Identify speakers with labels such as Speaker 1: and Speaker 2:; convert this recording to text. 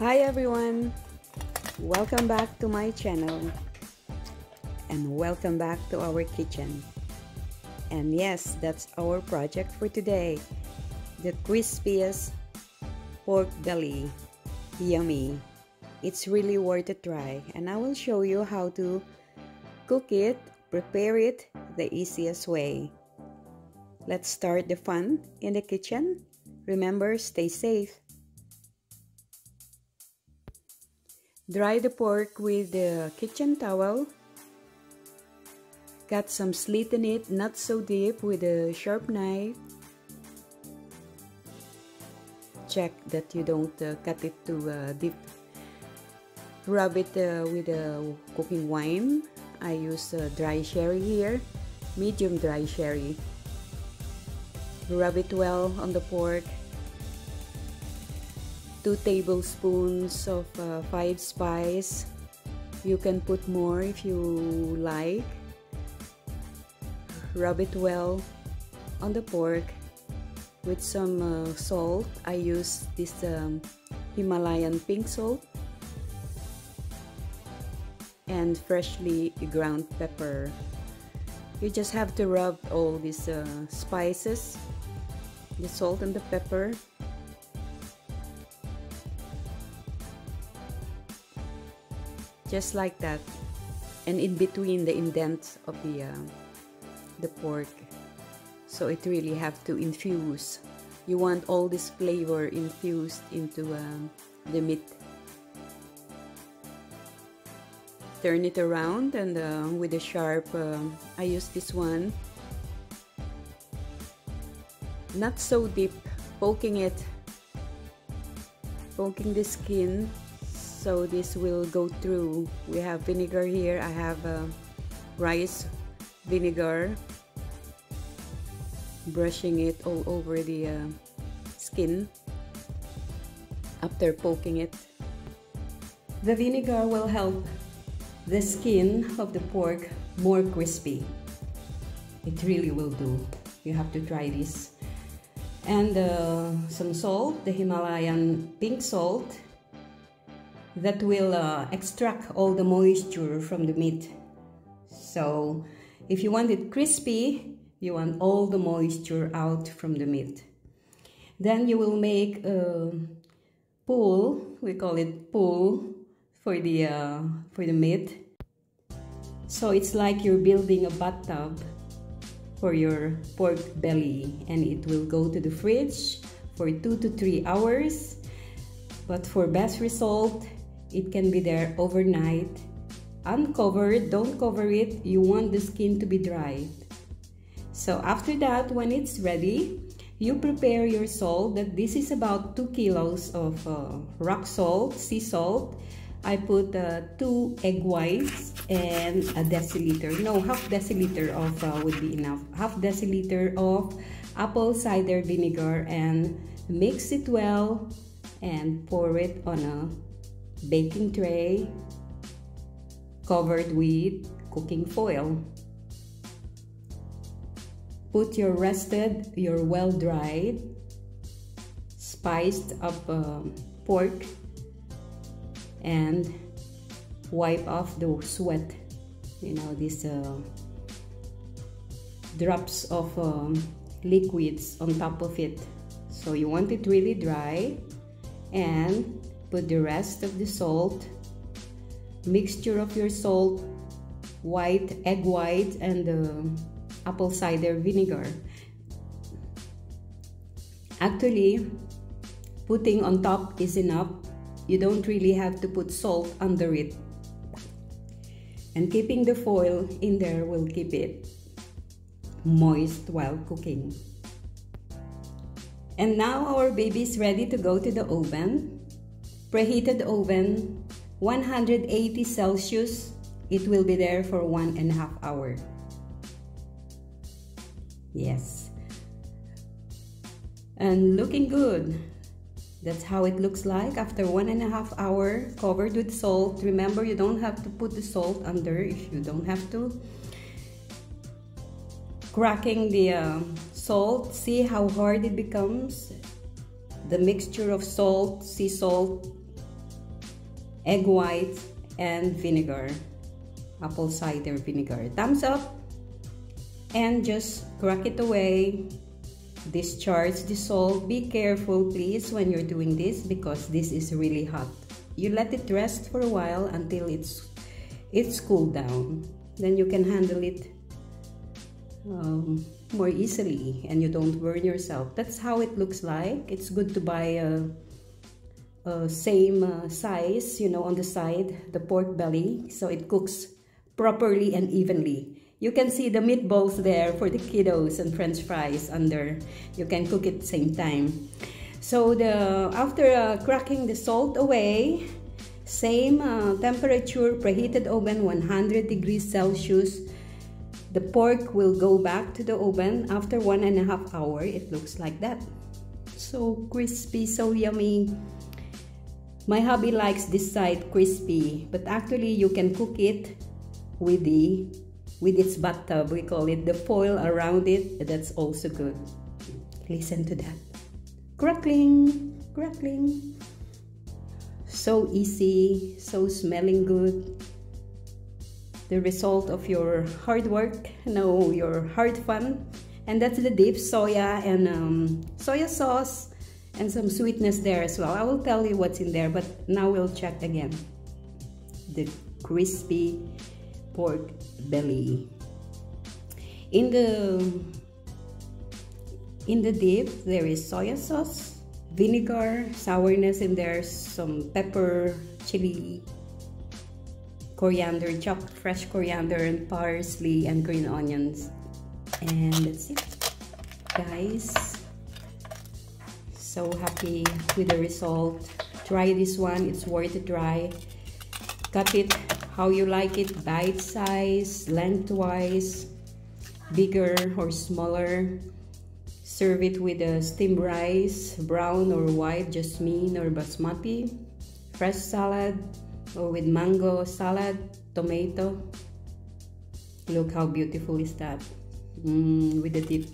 Speaker 1: Hi everyone, welcome back to my channel and welcome back to our kitchen. And yes, that's our project for today, the crispiest pork belly. Yummy. It's really worth a try, and I will show you how to cook it, prepare it the easiest way. Let's start the fun in the kitchen. Remember, stay safe. Dry the pork with the kitchen towel. Cut some slit in it, not so deep, with a sharp knife. Check that you don't cut it too deep. Rub it with cooking wine. I use dry sherry here, medium dry sherry. Rub it well on the pork. 2 tablespoons of 5 spice. You can put more if you like. Rub it well on the pork with some salt. I use this Himalayan pink salt and freshly ground pepper. You just have to rub all these spices, the salt and the pepper. Just like that, and in between the indents of the pork, so it really have to infuse. You want all this flavor infused into the meat. Turn it around, and with a sharp, I use this one, not so deep, poking the skin. So this will go through. We have vinegar here. I have rice vinegar. Brushing it all over the skin after poking it. The vinegar will help the skin of the pork more crispy. It really will do. You have to try this. And some salt, the Himalayan pink salt, that will extract all the moisture from the meat. So if you want it crispy, you want all the moisture out from the meat. Then you will make a pool, we call it pool, for the meat. So it's like you're building a bathtub for your pork belly, and it will go to the fridge for 2 to 3 hours. But for best result, it can be there overnight, uncovered. Don't cover it. You want the skin to be dry. So after that, when it's ready, you prepare your salt. That this is about 2 kilos of rock salt, sea salt. I put 2 egg whites and a deciliter, no, half deciliter of would be enough. Half deciliter of apple cider vinegar, and mix it well and pour it on a baking tray covered with cooking foil. Put your well-dried, spiced up pork, and wipe off the sweat, you know, these drops of liquids on top of it. So you want it really dry, and put the rest of the salt, mixture of your salt, egg white, and apple cider vinegar. Actually, putting on top is enough. You don't really have to put salt under it. And keeping the foil in there will keep it moist while cooking. And now our baby is ready to go to the oven. Preheated oven, 180 Celsius. It will be there for 1.5 hours. Yes. And looking good. That's how it looks like after 1.5 hours, covered with salt. Remember, you don't have to put the salt under if you don't have to. Cracking the salt, see how hard it becomes. The mixture of salt, sea salt, egg white, and vinegar, apple cider vinegar. Thumbs up, and just crack it away. Discharge the salt. Be careful please when you're doing this because this is really hot. You let it rest for a while until it's cooled down. Then you can handle it more easily and you don't burn yourself. That's how it looks like. It's good to buy a same size, you know, on the side, the pork belly, so it cooks properly and evenly. You can see the meatballs there for the kiddos and french fries under. You can cook it at the same time. So after cracking the salt away, same temperature, preheated oven, 100 degrees Celsius. The pork will go back to the oven after 1.5 hours. It looks like that. So crispy, so yummy. My hubby likes this side crispy, but actually you can cook it with its bathtub. We call it the foil around it. That's also good. Listen to that. Crackling, crackling. So easy, so smelling good. The result of your hard work, no, your hard fun. And that's the dip, soya and soya sauce and some sweetness there as well. I will tell you what's in there, but now we'll check again. The crispy pork belly. In the dip, there is soya sauce, vinegar, sourness in there, some pepper, chili, coriander, chopped fresh coriander and parsley and green onions. And that's it, guys. So happy with the result. Try this one, it's worth a try. Cut it how you like it, bite size, lengthwise, bigger or smaller. Serve it with a steamed rice, brown or white, jasmine or basmati, fresh salad, or with mango salad, tomato. Look how beautiful is that, with the dip.